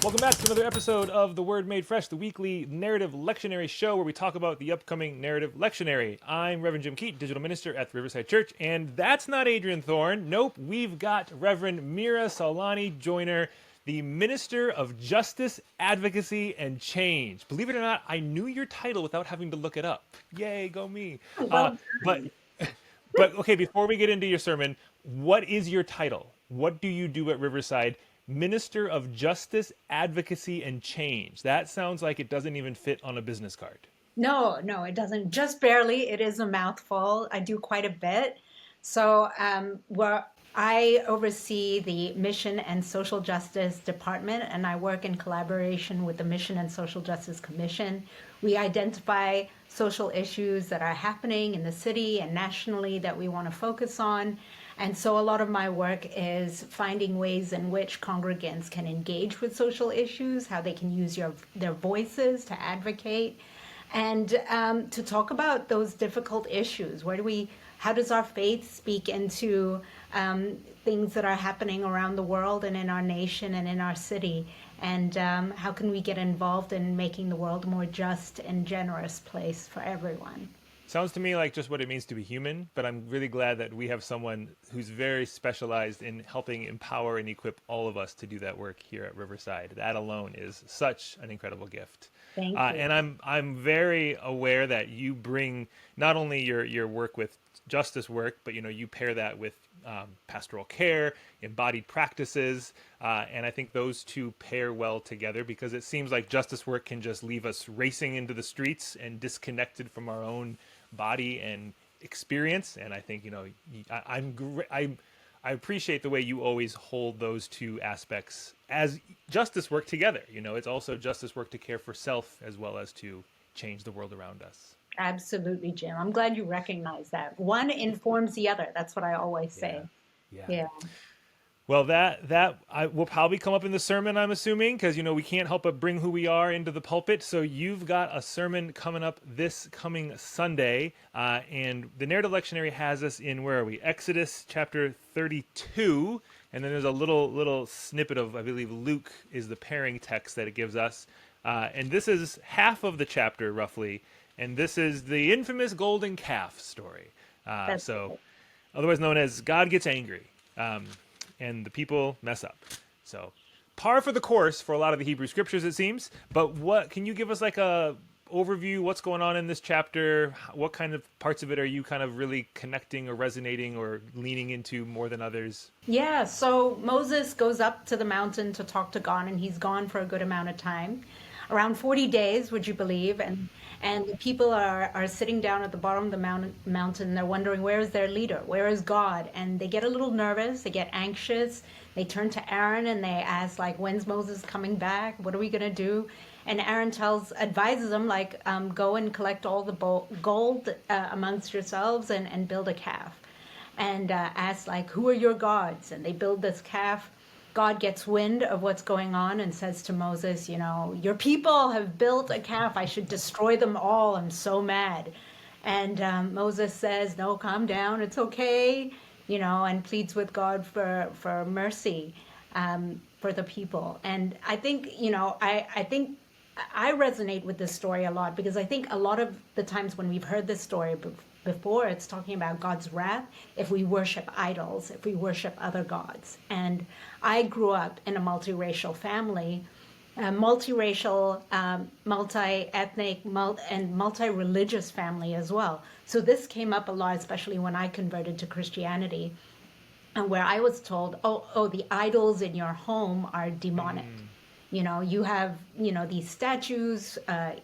Welcome back to another episode of The Word Made Fresh, the weekly narrative lectionary show where we talk about the upcoming narrative lectionary. I'm Reverend Jim Keat, digital minister at the Riverside Church, and that's not Adrian Thorne. Nope, we've got Reverend Mira Sawlani-Joyner, the Minister of Justice, Advocacy, and Change. Believe it or not, I knew your title without having to look it up. Yay, go me. Uh, Well but done. but okay, before we get into your sermon, what is your title? What do you do at Riverside? Minister of Justice, Advocacy, and Change. That sounds like it doesn't even fit on a business card. No, no, it doesn't. Just barely. It is a mouthful. I do quite a bit. Well, I oversee the Mission and Social Justice Department, and I work in collaboration with the Mission and Social Justice Commission. We identify social issues that are happening in the city and nationally that we want to focus on. And so a lot of my work is finding ways in which congregants can engage with social issues, how they can use their voices to advocate, and to talk about those difficult issues. How does our faith speak into things that are happening around the world and in our nation and in our city? And how can we get involved in making the world a more just and generous place for everyone? Sounds to me like just what it means to be human, but I'm really glad that we have someone who's very specialized in helping empower and equip all of us to do that work here at Riverside. That alone is such an incredible gift. Thank you. And I'm very aware that you bring not only your work with justice work, but you pair that with pastoral care, embodied practices, and I think those two pair well together because it seems like justice work can just leave us racing into the streets and disconnected from our own body and experience. And I think I appreciate the way you always hold those two aspects as justice work together. It's also justice work to care for self as well as to change the world around us. Absolutely, Jim. I'm glad you recognize that. One informs the other. That's what I always Yeah, say. yeah. Yeah. Well, that I will probably come up in the sermon, I'm assuming, because we can't help but bring who we are into the pulpit. So you've got a sermon coming up this coming Sunday, and the narrative lectionary has us in, where are we? Exodus chapter 32, and then there's a little snippet of, I believe, Luke is the pairing text that it gives us, and this is half of the chapter roughly, and this is the infamous golden calf story. That's So right. otherwise known as God gets angry. And the people mess up. So, par for the course for a lot of the Hebrew scriptures, it seems. But what can you give us like a overview? What's going on in this chapter? What kind of parts of it are you kind of really connecting or resonating or leaning into more than others? Yeah, so Moses goes up to the mountain to talk to God, and he's gone for a good amount of time, around 40 days, would you believe? And the people are sitting down at the bottom of the mountain. They're wondering, where is their leader? Where is God? And they get a little nervous. They get anxious. They turn to Aaron and they ask, like, when's Moses coming back? What are we gonna do? And Aaron advises them, like, go and collect all the gold amongst yourselves and build a calf, and asks, like, who are your gods? And they build this calf. God gets wind of what's going on and says to Moses, your people have built a calf. I should destroy them all. I'm so mad. And Moses says, no, calm down. It's okay, and pleads with God for mercy for the people. And I think, I think I resonate with this story a lot because I think a lot of the times when we've heard this story before, it's talking about God's wrath if we worship idols, if we worship other gods. And I grew up in a multiracial family, a multiracial, multi-ethnic, and multi-religious family as well. So this came up a lot, especially when I converted to Christianity, and where I was told, oh, the idols in your home are demonic. Mm, You have, these statues,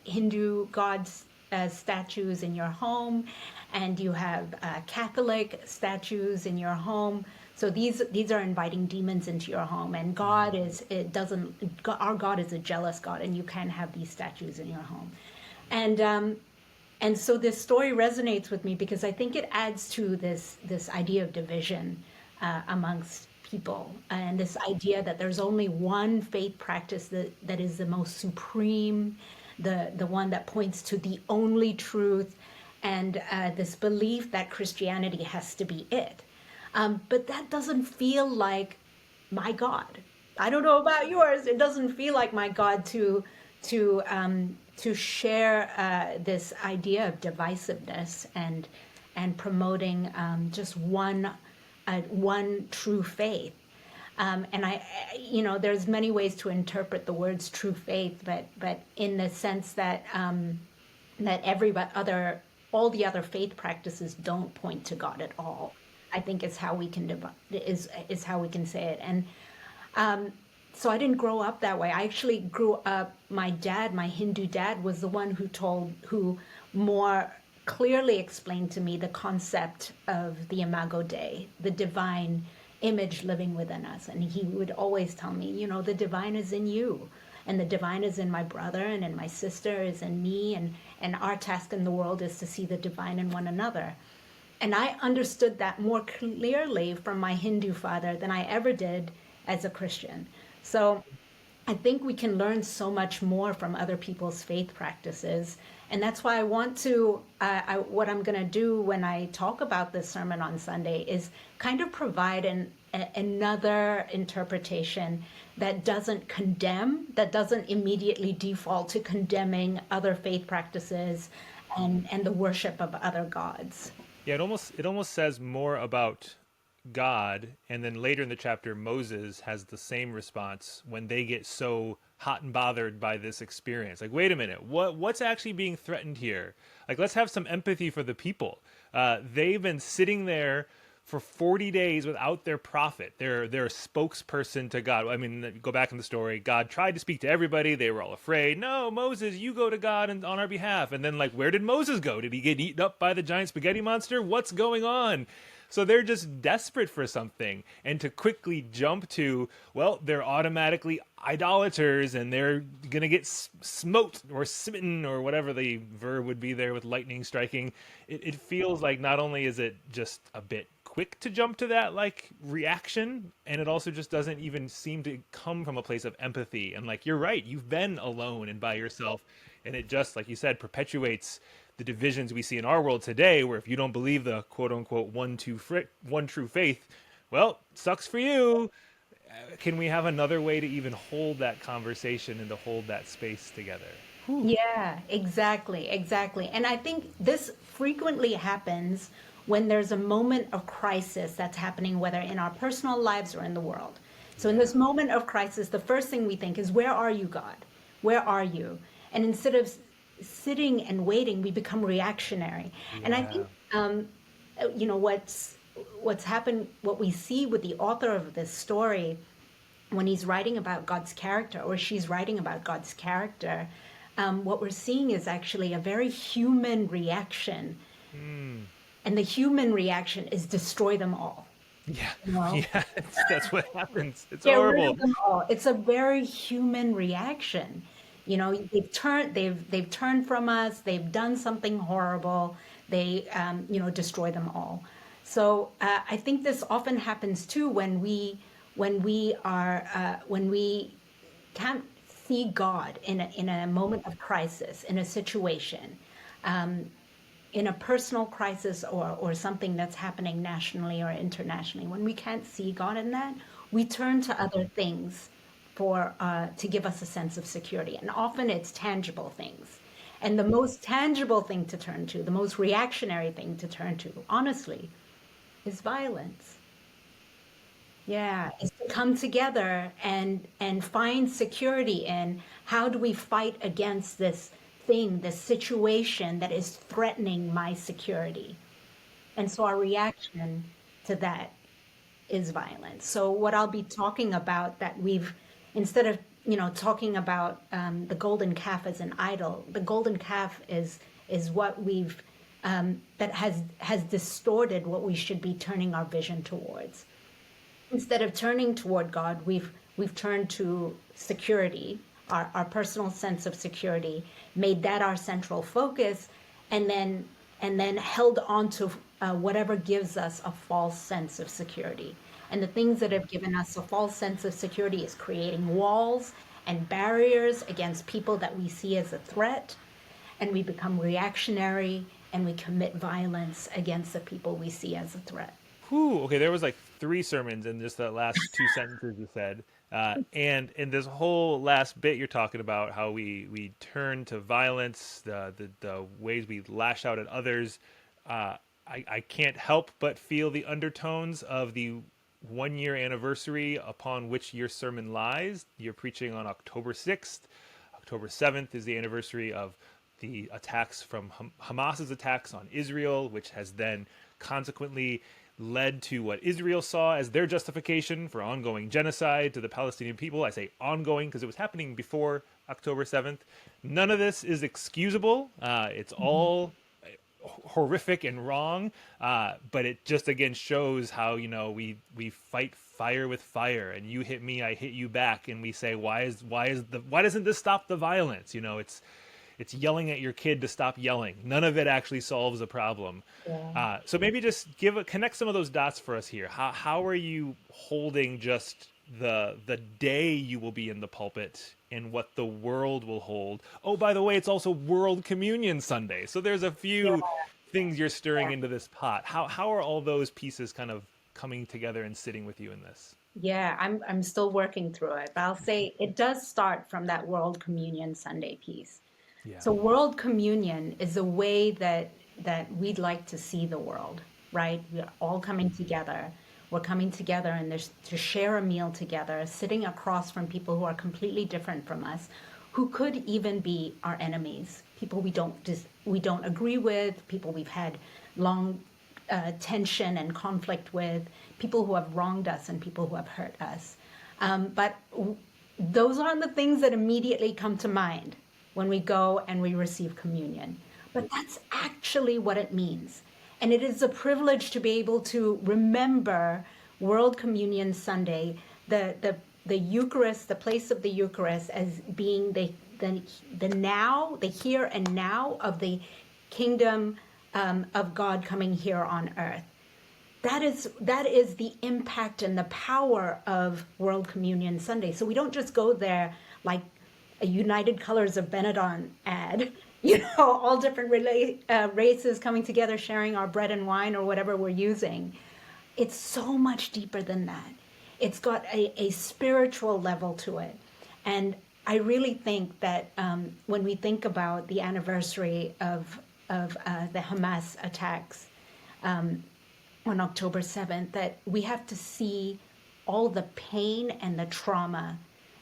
Hindu gods statues in your home, and you have Catholic statues in your home. So these are inviting demons into your home, and God mm. is it doesn't our God is a jealous God, and you can't have these statues in your home. And so this story resonates with me because I think it adds to this idea of division amongst people, and this idea that there's only one faith practice that is the most supreme, the one that points to the only truth, and this belief that Christianity has to be it. But that doesn't feel like my God. I don't know about yours. It doesn't feel like my God to share this idea of divisiveness and promoting just one true faith. And there's many ways to interpret the words true faith, but in the sense that that all the other faith practices don't point to God at all. I think is how we can is how we can say it. And so I didn't grow up that way. I actually grew up, my Hindu dad was the one who more clearly explained to me the concept of the Imago Dei, the divine image living within us. And he would always tell me, the divine is in you. And the divine is in my brother and in my sister, is in me. And our task in the world is to see the divine in one another. And I understood that more clearly from my Hindu father than I ever did as a Christian. So I think we can learn so much more from other people's faith practices. And that's why I want to, what I'm going to do when I talk about this sermon on Sunday is kind of provide another interpretation that doesn't condemn, that doesn't immediately default to condemning other faith practices and the worship of other gods. Yeah, it almost says more about God, and then later in the chapter, Moses has the same response when they get so hot and bothered by this experience. Like, wait a minute, what's actually being threatened here? Like, let's have some empathy for the people. They've been sitting there for 40 days without their prophet, their spokesperson to God. I mean, go back in the story. God tried to speak to everybody. They were all afraid. No, Moses, you go to God on our behalf. And then, like, where did Moses go? Did he get eaten up by the giant spaghetti monster? What's going on? So they're just desperate for something. And to quickly jump to, well, they're automatically idolaters and they're going to get smote or smitten or whatever the verb would be there with lightning striking. It feels like not only is it just a bit quick to jump to that like reaction, and it also just doesn't even seem to come from a place of empathy. And like, you're right, you've been alone and by yourself. And it just, like you said, perpetuates the divisions we see in our world today, where if you don't believe the quote unquote one true faith, well, sucks for you. Can we have another way to even hold that conversation and to hold that space together? Whew. Yeah, exactly. And I think this frequently happens when there's a moment of crisis that's happening, whether in our personal lives or in the world. So in this moment of crisis, the first thing we think is, where are you, God? Where are you? And instead of sitting and waiting, we become reactionary. And I Yeah. think, what's happened, what we see with the author of this story when he's writing about God's character, or she's writing about God's character, what we're seeing is actually a very human reaction. Mm. And the human reaction is destroy them all. Yeah. You know? Yeah. That's what happens. It's Get rid horrible. of them all. It's a very human reaction. They've turned from us. They've done something horrible. They destroy them all. So I think this often happens too when we can't see God in a moment of crisis, in a situation, in a personal crisis, or something that's happening nationally or internationally. When we can't see God in that, we turn to other things to give us a sense of security. And often it's tangible things. And the most tangible thing to turn to, the most reactionary thing to turn to, honestly, is violence. Yeah, is to come together and find security in how do we fight against this thing, this situation that is threatening my security. And so our reaction to that is violence. So what I'll be talking about, that we've, instead of talking about the golden calf as an idol, the golden calf is what we've that has distorted what we should be turning our vision towards. Instead of turning toward God, we've turned to security, our personal sense of security, made that our central focus, and then held on to whatever gives us a false sense of security. And the things that have given us a false sense of security is creating walls and barriers against people that we see as a threat, and we become reactionary and we commit violence against the people we see as a threat. Whew. Okay, there was like three sermons in just that last two sentences you said. And this whole last bit you're talking about how we turn to violence, the ways we lash out at others. I can't help but feel the undertones of the 1 year anniversary upon which your sermon lies. You're preaching on October 6th. October 7th is the anniversary of the attacks from Hamas's attacks on Israel, which has then consequently led to what Israel saw as their justification for ongoing genocide to the Palestinian people. I say ongoing because it was happening before October 7th. None of this is excusable. It's all horrific and wrong, but it just again shows how we fight fire with fire, and you hit me, I hit you back, and we say why doesn't this stop the violence? It's yelling at your kid to stop yelling. None of it actually solves a problem. Yeah. So maybe just connect some of those dots for us here. How are you holding just the day you will be in the pulpit and what the world will hold? Oh, by the way, it's also World Communion Sunday, so there's a few things you're stirring into this pot. How are all those pieces kind of coming together and sitting with you in this? Yeah, I'm still working through it, but I'll say it does start from that World Communion Sunday piece. Yeah. So World Communion is a way that we'd like to see the world, right? We're all coming together. We're coming together and there's to share a meal together, sitting across from people who are completely different from us, who could even be our enemies, people we don't agree with, people we've had long tension and conflict with, people who have wronged us and people who have hurt us. But those aren't the things that immediately come to mind when we go and we receive communion. But that's actually what it means. And it is a privilege to be able to remember World Communion Sunday, the Eucharist, the place of the Eucharist, as being the now, the here and now of the kingdom of God coming here on earth. That is the impact and the power of World Communion Sunday. So we don't just go there like a United Colors of Benetton ad, all different races coming together, sharing our bread and wine or whatever we're using. It's so much deeper than that. It's got a spiritual level to it. And I really think that when we think about the anniversary of the Hamas attacks on October 7th, that we have to see all the pain and the trauma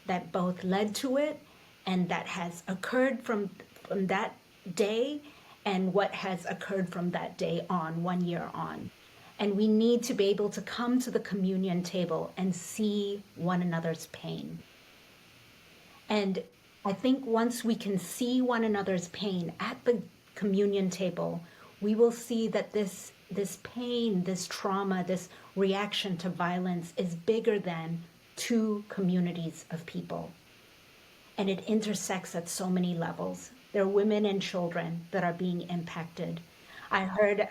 that both led to it and that has occurred from that day and what has occurred from that day on, 1 year on. And we need to be able to come to the communion table and see one another's pain. And I think once we can see one another's pain at the communion table, we will see that this pain, this trauma, this reaction to violence is bigger than two communities of people. And it intersects at so many levels. There are women and children that are being impacted. I heard,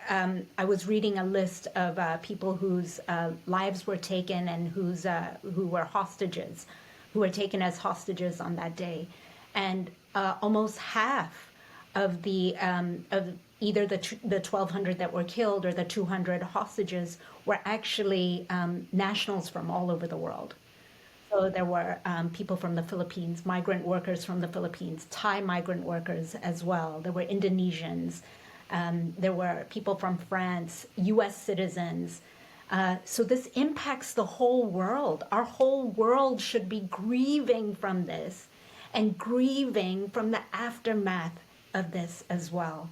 I was reading a list of people whose lives were taken and who were hostages, who were taken as hostages on that day. And almost half of the of either the 1,200 that were killed or the 200 hostages were actually nationals from all over the world. So there were people from the Philippines, migrant workers from the Philippines, Thai migrant workers as well. There were Indonesians. There were people from France, U.S. citizens. So this impacts the whole world. Our whole world should be grieving from this and grieving from the aftermath of this as well.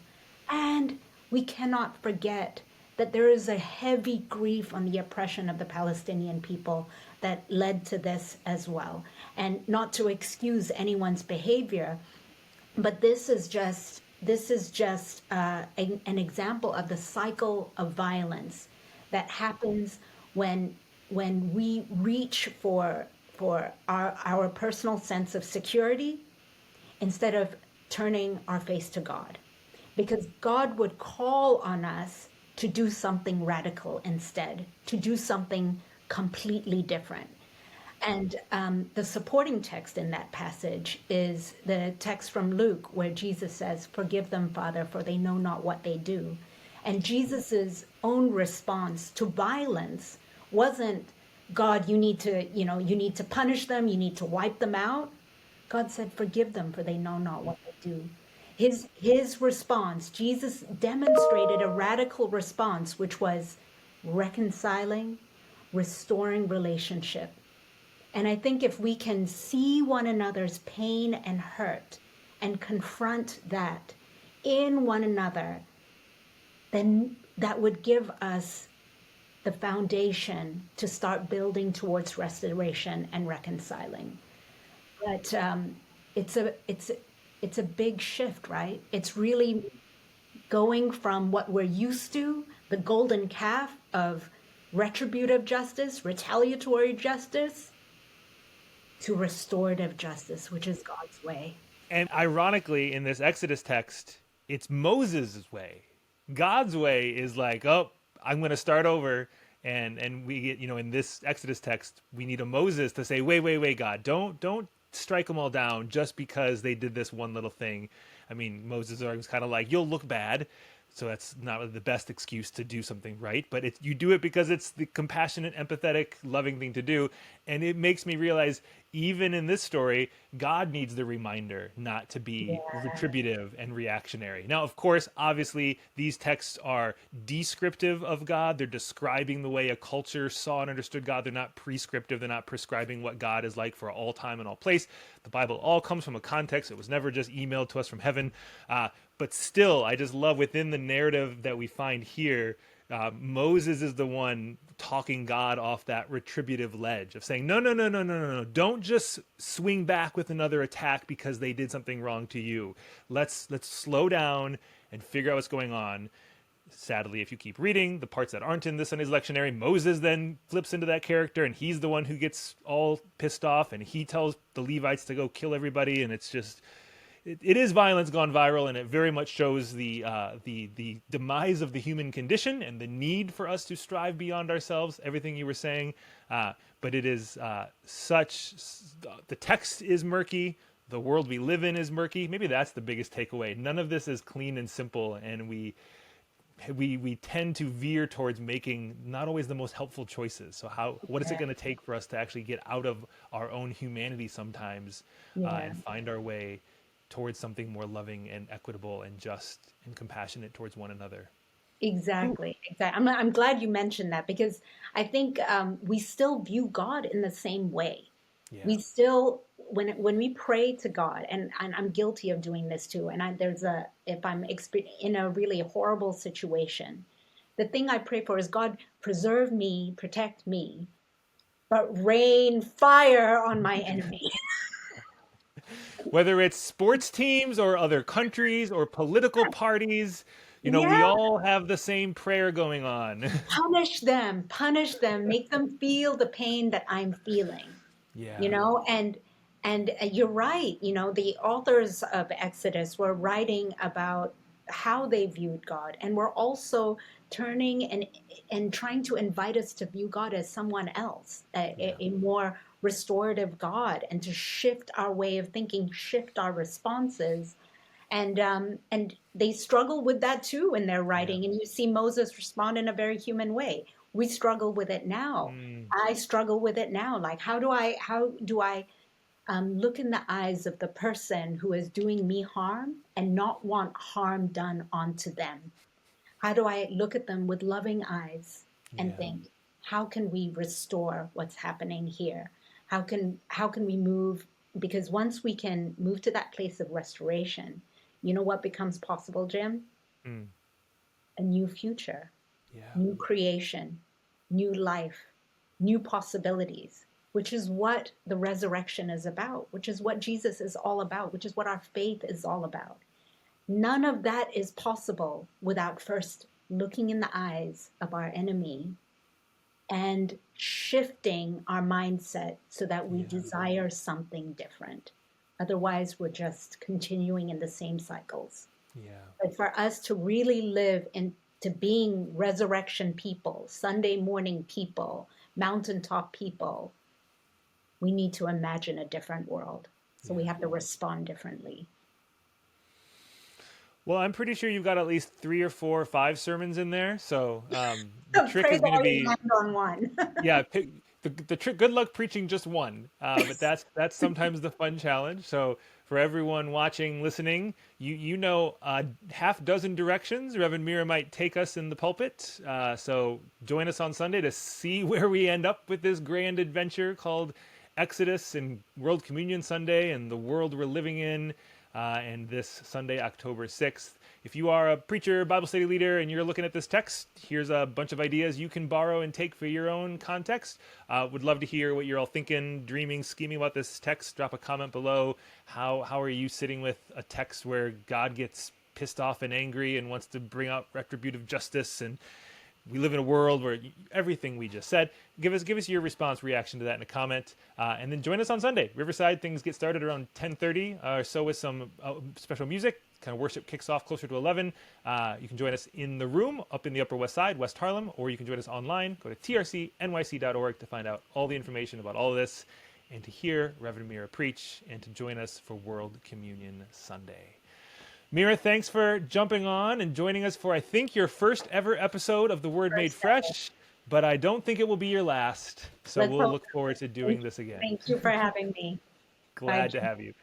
And we cannot forget that there is a heavy grief on the oppression of the Palestinian people that led to this as well. And not to excuse anyone's behavior, but this is just an example of the cycle of violence that happens when we reach for our personal sense of security instead of turning our face to God. Because God would call on us to do something radical instead, to do something completely different. And the supporting text in that passage is the text from Luke where Jesus says, "Forgive them, Father, for they know not what they do." And Jesus's own response to violence wasn't God, you need to, you need to punish them, you need to wipe them out. God said, forgive them, for they know not what they do. His response, Jesus demonstrated a radical response, which was reconciling, restoring relationship. And I think if we can see one another's pain and hurt and confront that in one another, then that would give us the foundation to start building towards restoration and reconciling. But it's a big shift, right? It's really going from what we're used to, the golden calf of retributive justice, retaliatory justice, to restorative justice, which is God's way. And ironically, in this Exodus text, it's Moses' way. God's way is like, oh, I'm going to start over. And we get, in this Exodus text, we need a Moses to say, wait, God, don't strike them all down just because they did this one little thing. I mean, Moses was kind of like, you'll look bad. So that's not the best excuse to do something right, but you do it because it's the compassionate, empathetic, loving thing to do. And it makes me realize, even in this story, God needs the reminder not to be Yeah, retributive and reactionary. Now, of course, obviously, these texts are descriptive of God. They're describing the way a culture saw and understood God. They're not prescriptive. They're not prescribing what God is like for all time and all place. The Bible all comes from a context. It was never just emailed to us from heaven. But still, I just love within the narrative that we find here, Moses is the one talking God off that retributive ledge of saying, no. Don't just swing back with another attack because they did something wrong to you. Let's slow down and figure out what's going on. Sadly, if you keep reading the parts that aren't in this Sunday's lectionary, Moses then flips into that character, and he's the one who gets all pissed off, and he tells the Levites to go kill everybody, and it's just it is violence gone viral, and it very much shows the demise of the human condition and the need for us to strive beyond ourselves. Everything you were saying, but it is such. The text is murky. The world we live in is murky. Maybe that's the biggest takeaway. None of this is clean and simple, and we tend to veer towards making not always the most helpful choices. So what is it yeah, going to take for us to actually get out of our own humanity sometimes, yeah. and find our way towards something more loving and equitable and just and compassionate towards one another? Exactly, exactly. I'm glad you mentioned that, because I think we still view God in the same way. Yeah. We still, when we pray to God, and I'm guilty of doing this too. And if I'm in a really horrible situation, the thing I pray for is, God, preserve me, protect me, but rain fire on my enemy. Whether it's sports teams or other countries or political parties, we Yeah, all have the same prayer going on. punish them, make them feel the pain that I'm feeling. you Yeah. know and you're right. The authors of Exodus were writing about how they viewed God, and were also turning and trying to invite us to view God as someone else, Yeah. a more restorative God, and to shift our way of thinking, shift our responses. And they struggle with that too in their Yeah. writing. And you see Moses respond in a very human way. We struggle with it now. Mm, I struggle with it now. Like, how do I look in the eyes of the person who is doing me harm and not want harm done onto them? How do I look at them with loving eyes and yeah. think, how can we restore what's happening here? How can we move? Because once we can move to that place of restoration, you know what becomes possible, Jim? Mm, A new future, yeah. new creation, new life, new possibilities, which is what the resurrection is about, which is what Jesus is all about, which is what our faith is all about. None of that is possible without first looking in the eyes of our enemy and shifting our mindset so that we Yeah. desire something different. Otherwise, we're just continuing in the same cycles. Yeah. But for us to really live into being resurrection people, Sunday morning people, mountaintop people, we need to imagine a different world. So we Yeah. have to respond differently. Well, I'm pretty sure you've got at least 3 or 4 or 5 sermons in there. So the trick Pray is that going to I be, land on one. yeah, good luck preaching just one, but that's sometimes the fun challenge. So for everyone watching, listening, you know a half dozen directions Reverend Mira might take us in the pulpit. So join us on Sunday to see where we end up with this grand adventure called Exodus and World Communion Sunday and the world we're living in, and this Sunday, October 6th. If you are a preacher, Bible study leader, and you're looking at this text, here's a bunch of ideas you can borrow and take for your own context. Would love to hear what you're all thinking, dreaming, scheming about this text. Drop a comment below. How are you sitting with a text where God gets pissed off and angry and wants to bring out retributive justice, and we live in a world where everything we just said. Give us your response, reaction to that in a comment, and then join us on Sunday. Riverside, things get started around 10:30 or so with some special music. Kind of worship kicks off closer to 11. You can join us in the room up in the Upper West Side, West Harlem, or you can join us online. Go to trcnyc.org to find out all the information about all of this, and to hear Reverend Mira preach, and to join us for World Communion Sunday. Mira, thanks for jumping on and joining us for, I think, your first ever episode of The Word Made Fresh, but I don't think it will be your last. So we'll look forward to doing this again. Thank you for having me. Glad to have you.